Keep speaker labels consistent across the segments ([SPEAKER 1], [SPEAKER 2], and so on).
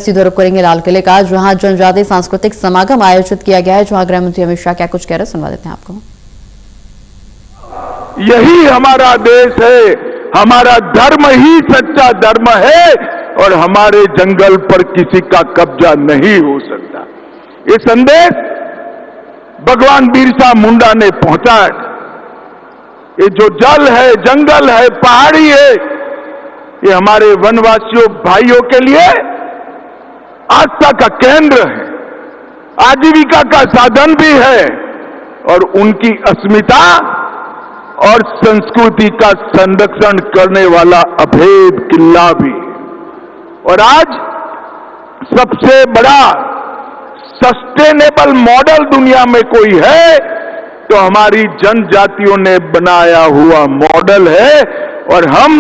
[SPEAKER 1] सीधे रुख करेंगे लाल किले का, जहां जनजातीय सांस्कृतिक समागम आयोजित किया गया है, जहां गृह मंत्री अमित शाह क्या कुछ कह रहे हैं, सुनवा देते हैं आपको।
[SPEAKER 2] यही हमारा देश है, हमारा धर्म ही सच्चा धर्म है और हमारे जंगल पर किसी का कब्जा नहीं हो सकता। ये संदेश भगवान बिरसा मुंडा ने पहुंचाया। ये जो जल है, जंगल है, पहाड़ी है, ये हमारे वनवासियों भाइयों के लिए आस्था का केंद्र है, आजीविका का साधन भी है और उनकी अस्मिता और संस्कृति का संरक्षण करने वाला अभेद किला भी। और आज सबसे बड़ा सस्टेनेबल मॉडल दुनिया में कोई है तो हमारी जनजातियों ने बनाया हुआ मॉडल है और हम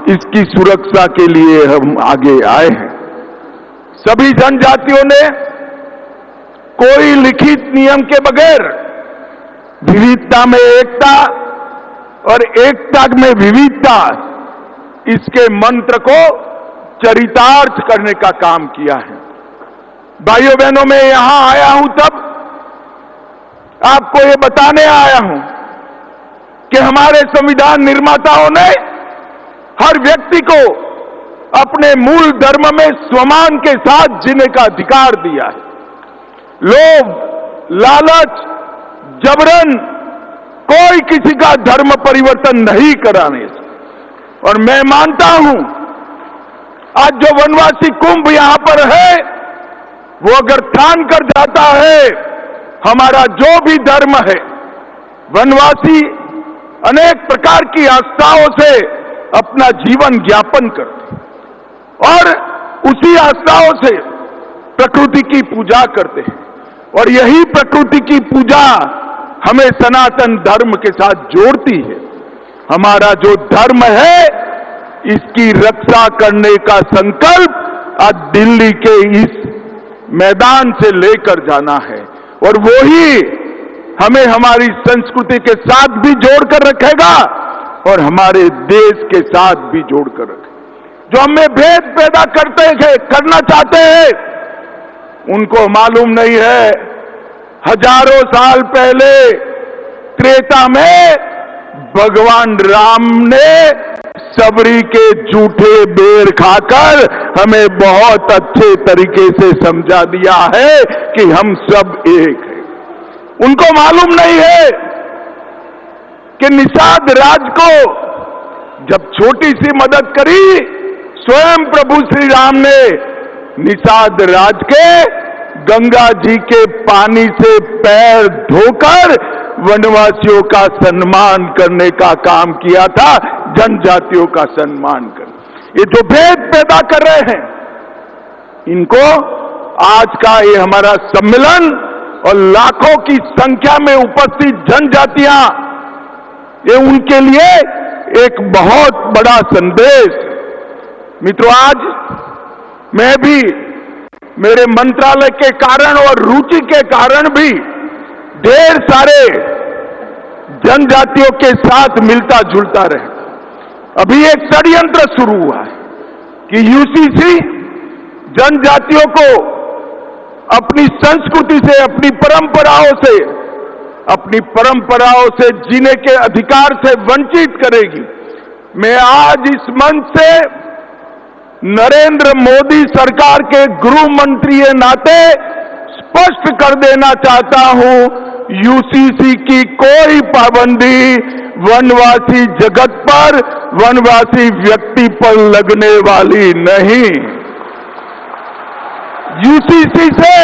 [SPEAKER 2] इसकी सुरक्षा के लिए हम आगे आए हैं। सभी जनजातियों ने कोई लिखित नियम के बगैर विविधता में एकता और एकता में विविधता, इसके मंत्र को चरितार्थ करने का काम किया है। भाइयों बहनों, मैं यहां आया हूं तब आपको ये बताने आया हूं कि हमारे संविधान निर्माताओं ने हर व्यक्ति को अपने मूल धर्म में स्वमान के साथ जीने का अधिकार दिया है। लोभ, लालच, जबरन कोई किसी का धर्म परिवर्तन नहीं कराने से। और मैं मानता हूं आज जो वनवासी कुंभ यहां पर है, वो अगर ठान कर जाता है हमारा जो भी धर्म है, वनवासी अनेक प्रकार की आस्थाओं से अपना जीवन ज्ञापन करते और उसी आस्थाओं से प्रकृति की पूजा करते हैं। और यही प्रकृति की पूजा हमें सनातन धर्म के साथ जोड़ती है। हमारा जो धर्म है, इसकी रक्षा करने का संकल्प आज दिल्ली के इस मैदान से लेकर जाना है और वो ही हमें हमारी संस्कृति के साथ भी जोड़कर रखेगा और हमारे देश के साथ भी जोड़कर रखेगा। जो हमें भेद पैदा करना चाहते हैं, उनको मालूम नहीं है हजारों साल पहले त्रेता में भगवान राम ने सबरी के झूठे बेर खाकर हमें बहुत अच्छे तरीके से समझा दिया है कि हम सब एक हैं। उनको मालूम नहीं है कि निषाद राज को जब छोटी सी मदद करी, स्वयं प्रभु श्री राम ने निषाद राज के गंगा जी के पानी से पैर धोकर वनवासियों का सम्मान करने का काम किया था, जनजातियों का सम्मान कर। ये जो भेद पैदा कर रहे हैं, इनको आज का ये हमारा सम्मेलन और लाखों की संख्या में उपस्थित जनजातियां, ये उनके लिए एक बहुत बड़ा संदेश। मित्रों, आज मैं भी मेरे मंत्रालय के कारण और रुचि के कारण भी ढेर सारे जनजातियों के साथ मिलता जुलता रहे। अभी एक षड्यंत्र शुरू हुआ है कि यूसीसी जनजातियों को अपनी संस्कृति से, अपनी परंपराओं से जीने के अधिकार से वंचित करेगी। मैं आज इस मंच से नरेंद्र मोदी सरकार के गृह मंत्री के नाते स्पष्ट कर देना चाहता हूं, यूसीसी की कोई पाबंदी वनवासी जगत पर, वनवासी व्यक्ति पर लगने वाली नहीं। यूसीसी से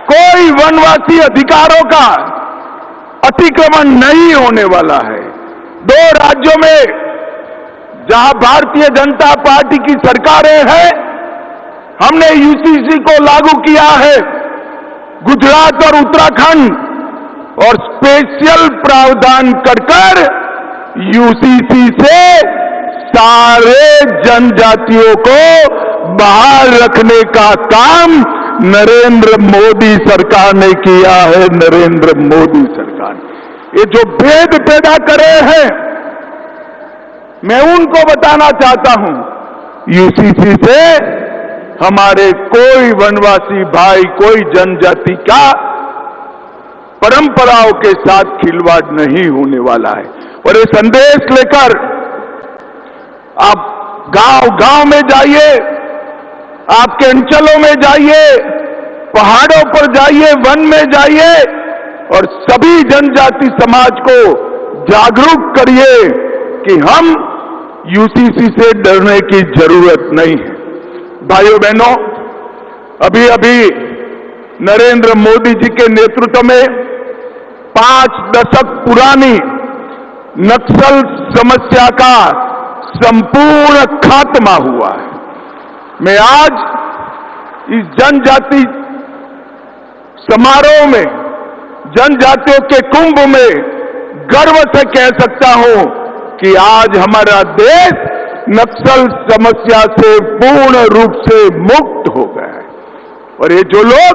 [SPEAKER 2] कोई वनवासी अधिकारों का अतिक्रमण नहीं होने वाला है। दो राज्यों में जहां भारतीय जनता पार्टी की सरकारें हैं, हमने यूसीसी को लागू किया है। गुजरात और उत्तराखंड, और स्पेशल प्रावधान कर यूसीसी से सारे जनजातियों को बाहर रखने का काम नरेंद्र मोदी सरकार ने किया है। नरेंद्र मोदी सरकार, ये जो भेद पैदा कर रहे हैं, मैं उनको बताना चाहता हूं, यूसीसी से हमारे कोई वनवासी भाई, कोई जनजाति का परंपराओं के साथ खिलवाड़ नहीं होने वाला है। और ये संदेश लेकर आप गांव-गांव में जाइए, आपके अंचलों में जाइए, पहाड़ों पर जाइए, वन में जाइए और सभी जनजाति समाज को जागरूक करिए कि हम यूसीसी से डरने की जरूरत नहीं है। भाइयों बहनों, अभी अभी नरेंद्र मोदी जी के नेतृत्व में 5 दशक पुरानी नक्सल समस्या का संपूर्ण खात्मा हुआ है। मैं आज इस जनजाति समारोह में, जनजातियों के कुंभ में गर्व से कह सकता हूं कि आज हमारा देश नक्सल समस्या से पूर्ण रूप से मुक्त हो गया है। और ये जो लोग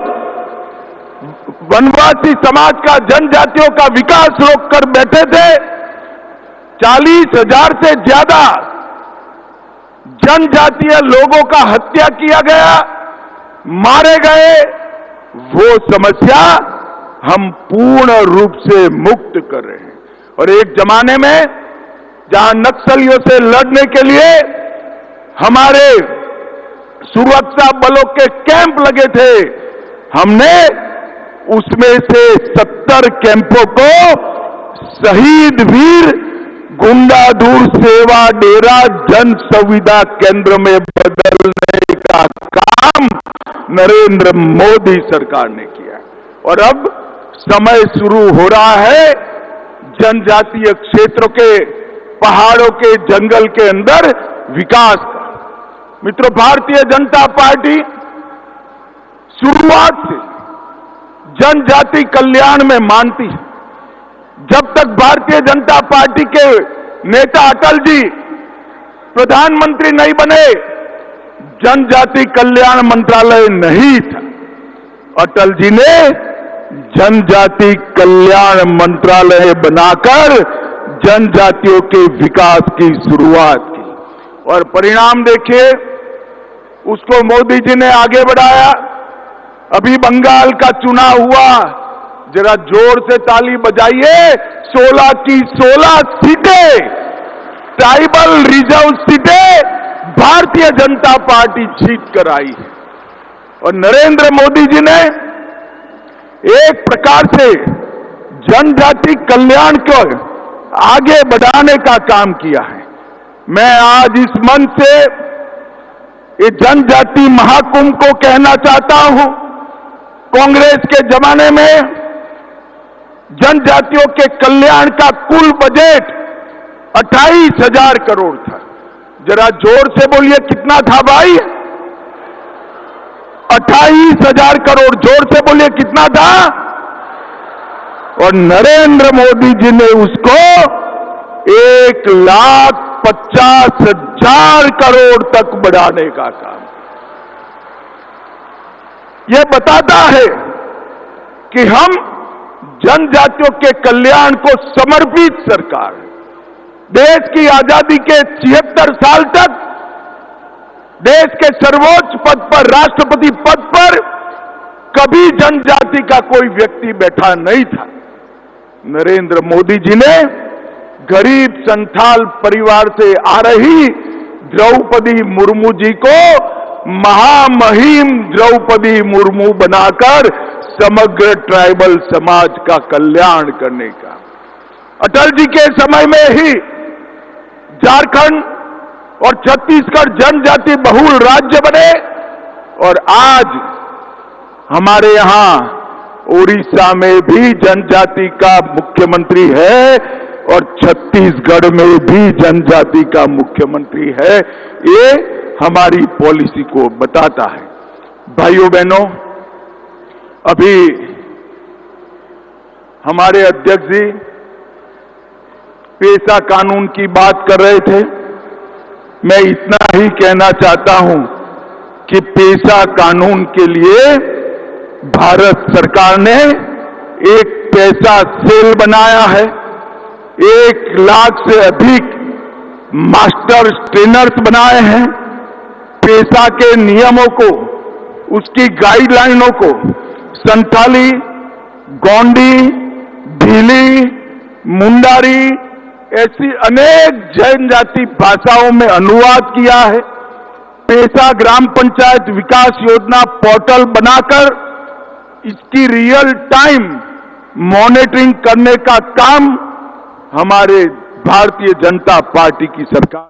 [SPEAKER 2] वनवासी समाज का, जनजातियों का विकास रोककर बैठे थे, 40,000 से ज्यादा जनजातीय लोगों का हत्या किया गया, मारे गए, वो समस्या हम पूर्ण रूप से मुक्त कर रहे हैं। और एक जमाने में जहां नक्सलियों से लड़ने के लिए हमारे सुरक्षा बलों के कैंप लगे थे, हमने उसमें से 70 कैंपों को शहीद वीर गुंडाधूर सेवा डेरा जन सुविधा केंद्र में बदलने का काम नरेंद्र मोदी सरकार ने किया। और अब समय शुरू हो रहा है जनजातीय क्षेत्रों के, पहाड़ों के, जंगल के अंदर विकास का। मित्रों, भारतीय जनता पार्टी शुरुआत से जनजाति कल्याण में मानती है। जब तक भारतीय जनता पार्टी के नेता अटल जी प्रधानमंत्री नहीं बने, जनजाति कल्याण मंत्रालय नहीं था। अटल जी ने जनजाति कल्याण मंत्रालय बनाकर जनजातियों के विकास की शुरुआत की और परिणाम देखिए, उसको मोदी जी ने आगे बढ़ाया। अभी बंगाल का चुनाव हुआ, जरा जोर से ताली बजाइए। 16 की 16 सीटें, ट्राइबल रिजर्व सीटें भारतीय जनता पार्टी जीत कर आई है। और नरेंद्र मोदी जी ने एक प्रकार से जनजाति कल्याण को आगे बढ़ाने का काम किया है। मैं आज इस मंच से ये जनजाति महाकुंभ को कहना चाहता हूं, कांग्रेस के जमाने में जनजातियों के कल्याण का कुल बजट 28,000 करोड़ था। जरा जोर से बोलिए, कितना था भाई? 28,000 करोड़। जोर से बोलिए, कितना था? और नरेंद्र मोदी जी ने उसको 1,50,000 करोड़ तक बढ़ाने का काम। यह बताता है कि हम जनजातियों के कल्याण को समर्पित सरकार है। देश की आजादी के 76 साल तक देश के सर्वोच्च पद पर, राष्ट्रपति पद पर कभी जनजाति का कोई व्यक्ति बैठा नहीं था। नरेंद्र मोदी जी ने गरीब संथाल परिवार से आ रही द्रौपदी मुर्मू जी को महामहिम द्रौपदी मुर्मू बनाकर समग्र ट्राइबल समाज का कल्याण करने का। अटल जी के समय में ही झारखंड और छत्तीसगढ़ जनजाति बहुल राज्य बने और आज हमारे यहां उड़ीसा में भी जनजाति का मुख्यमंत्री है और छत्तीसगढ़ में भी जनजाति का मुख्यमंत्री है। ये हमारी पॉलिसी को बताता है। भाइयों बहनों, अभी हमारे अध्यक्ष जी पेशा कानून की बात कर रहे थे। मैं इतना ही कहना चाहता हूं कि पेशा कानून के लिए भारत सरकार ने एक पेशा सेल बनाया है। 1 लाख से अधिक मास्टर ट्रेनर्स बनाए हैं। पेशा के नियमों को, उसकी गाइडलाइनों को संथाली, गोंडी, भीली, मुंडारी ऐसी अनेक जनजाति भाषाओं में अनुवाद किया है। पेशा ग्राम पंचायत विकास योजना पोर्टल बनाकर इसकी रियल टाइम मॉनिटरिंग करने का काम हमारे भारतीय जनता पार्टी की सरकार